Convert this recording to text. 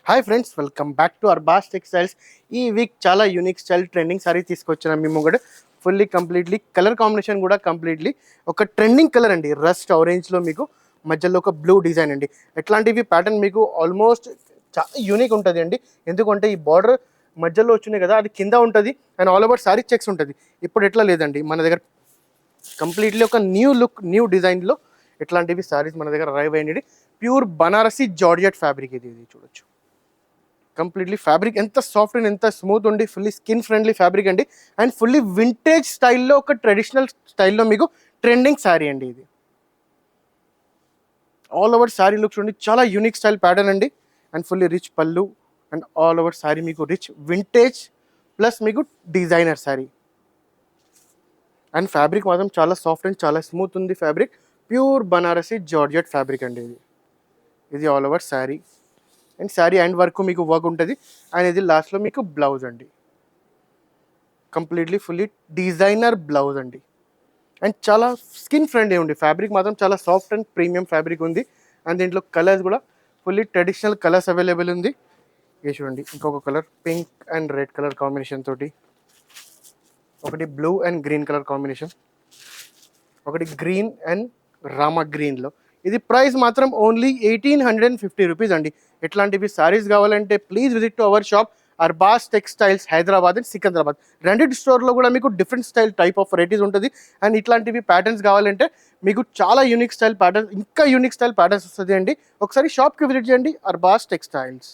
Hi friends, welcome back to Arbaz textiles. ఈ week చాలా unique style trending sorry తీసుకొచ్చిన మేము కూడా ఫుల్లీ కంప్లీట్లీ కలర్ కాంబినేషన్ కూడా కంప్లీట్లీ ఒక ట్రెండింగ్ కలర్ అండి. రస్ట్ ఆరెంజ్లో మీకు మధ్యలో ఒక బ్లూ డిజైన్ అండి. ఎట్లాంటివి ప్యాటర్న్ మీకు ఆల్మోస్ట్ చాలా యూనిక్ ఉంటుంది అండి. ఎందుకంటే ఈ బార్డర్ మధ్యలో వచ్చినాయి కదా, అది కింద ఉంటుంది and all over sorry checks ఉంటుంది. ఇప్పుడు ఎట్లా లేదండి, మన దగ్గర కంప్లీట్లీ ఒక న్యూ లుక్ న్యూ డిజైన్లో ఎట్లాంటివి సారీస్ మన దగ్గర అరైవ్ అయ్యింది. ప్యూర్ బనారసి జార్జెట్ ఫ్యాబ్రిక్ ఇది చూడొచ్చు. కంప్లీట్లీ ఫ్యాబ్రిక్ ఎంత సాఫ్ట్ అండ్ ఎంత స్మూత్ ఉండి ఫుల్లీ స్కిన్ ఫ్రెండ్లీ ఫ్యాబ్రిక్ అండి. అండ్ ఫుల్లీ వింటేజ్ స్టైల్లో ఒక ట్రెడిషనల్ స్టైల్లో మీకు ట్రెండింగ్ శారీ అండి. ఇది ఆల్ ఓవర్ శారీ లుక్స్ ఉండి చాలా యూనిక్ స్టైల్ ప్యాటర్న్ అండి. అండ్ ఫుల్లీ రిచ్ పళ్ళు అండ్ ఆల్ ఓవర్ శారీ మీకు రిచ్ వింటేజ్ ప్లస్ మీకు డిజైనర్ శారీ. అండ్ ఫ్యాబ్రిక్ మాత్రం చాలా సాఫ్ట్ అండ్ చాలా స్మూత్ ఉంది fabric. Pure Banarasi georgette fabric అండి. ఇది all over sari and sari and వరకు మీకు వర్క్ ఉంటుంది. అండ్ ఇది లాస్ట్లో మీకు బ్లౌజ్ అండి. కంప్లీట్లీ ఫుల్లీ డిజైనర్ బ్లౌజ్ అండి. అండ్ చాలా స్కిన్ ఫ్రెండ్లీ ఉంది. ఫ్యాబ్రిక్ మాత్రం చాలా సాఫ్ట్ అండ్ ప్రీమియం ఫ్యాబ్రిక్ ఉంది. అండ్ దీంట్లో కలర్స్ కూడా ఫుల్లీ ట్రెడిషనల్ కలర్స్ అవైలబుల్ ఉంది. ఇది చూడండి, ఇంకొక colour pink and red colour combination తోటి, ఒకటి blue and green colour combination, ఒకటి గ్రీన్ అండ్ రామా గ్రీన్లో. ఇది ప్రైస్ మాత్రం ఓన్లీ 1850 రూపీస్ అండి. ఎట్లాంటివి సారీస్ కావాలంటే please visit to our shop Arbaz textiles Hyderabad and Secunderabad. రెండింటి స్టోర్లో కూడా మీకు different style type of varieties ఉంటుంది. అండ్ ఇట్లాంటివి ప్యాటర్న్స్ కావాలంటే మీకు చాలా యూనిక్ స్టైల్ ప్యాటర్న్స్, ఇంకా యూనిక్ స్టైల్ ప్యాటర్న్స్ వస్తుంది అండి. ఒకసారి షాప్కి విజిట్ చేయండి, అర్బాస్ టెక్స్టైల్స్.